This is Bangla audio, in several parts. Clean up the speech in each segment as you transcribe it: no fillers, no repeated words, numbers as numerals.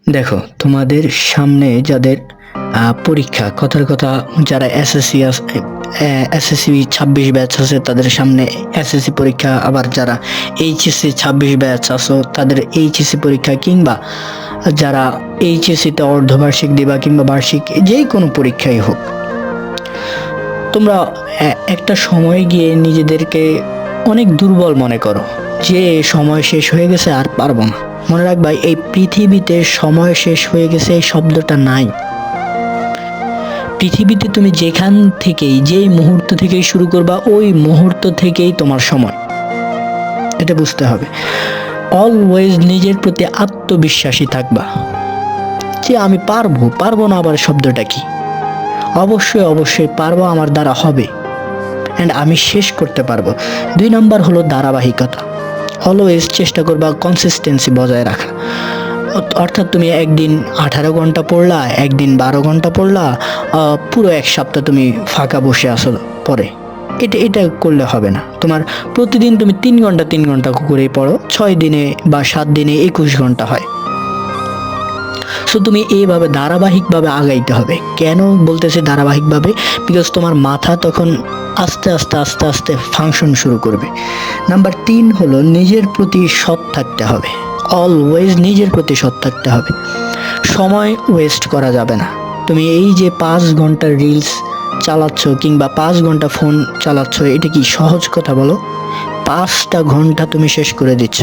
দেখো, তোমাদের সামনে যাদের পরীক্ষা, কথার কথা, যারা এসএসসি 26 ব্যাচ আছে তাদের সামনে এসএসসি পরীক্ষা, আবার যারা এইচএসসি 26 ব্যাচ আছো তাদের এইচএসসি পরীক্ষা, কিংবা যারা এইচএসসিতে অর্ধবার্ষিক দিবা কিংবা বার্ষিক যে কোনো পরীক্ষাই হোক, তোমরা একটা সময় গিয়ে নিজেদেরকে অনেক দুর্বল মনে করো যে সময় শেষ হয়ে গেছে, আর পারবো না। মনে রাখবা, এই পৃথিবীতে সময় শেষ হয়ে গেছে এই শব্দটা নাই। পৃথিবীতে তুমি যেখান থেকেই, যেই মুহূর্ত থেকেই শুরু করবা, ওই মুহূর্ত থেকেই তোমার সময়, এটা বুঝতে হবে। অলওয়েজ নিজের প্রতি আত্মবিশ্বাসী থাকবা যে আমি পারবো। পারবো না আবার শব্দটা কি? অবশ্যই অবশ্যই পারবো, আমার দ্বারা হবে, অ্যান্ড আমি শেষ করতে পারবো। 2 নাম্বার হলো ধারাবাহিকতা। অলওয়েজ চেষ্টা করবা কনসিস্টেন্সি বজায় রাখা। অর্থাৎ তুমি একদিন 18 ঘন্টা পড়লা, একদিন 12 ঘন্টা পড়লা, পুরো এক সপ্তাহ তুমি ফাঁকা বসে আসো পরে, এটা করলে হবে না। তোমার প্রতিদিন তুমি 3 ঘন্টা করেই পড়ো, 6 দিনে বা 7 দিনে 21 ঘন্টা হয়। সো তুমি এইভাবে ধারাবাহিকভাবে আগাইতে হবে। কেন বলতেছি ধারাবাহিকভাবে? বিকজ তোমার মাথা তখন আস্তে আস্তে আস্তে আস্তে ফাংশন শুরু করবে। নাম্বার 3 হলো নিজের প্রতি সৎ থাকতে হবে। অলওয়েজ নিজের প্রতি সৎ থাকতে হবে। সময় ওয়েস্ট করা যাবে না। তুমি এই যে 5 ঘন্টা রিলস চালাচ্ছ কিংবা 5 ঘন্টা ফোন চালাচ্ছ, এটা কি সহজ কথা বলো? 5টা ঘন্টা তুমি শেষ করে দিচ্ছ।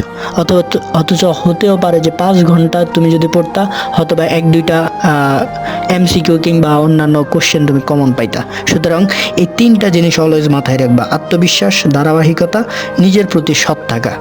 অথচ হতেও পারে যে 5 ঘন্টা তুমি যদি পড়তা, হয়তোবা 1-2টা এমসিকিউ কিংবা অন্যান্য কোশ্চেন তুমি কমন পাইতা। সুতরাং এই 3টা জিনিস অলওয়েজ মাথায় রাখবা: আত্মবিশ্বাস, ধারাবাহিকতা, নিজের প্রতি সৎ থাকা।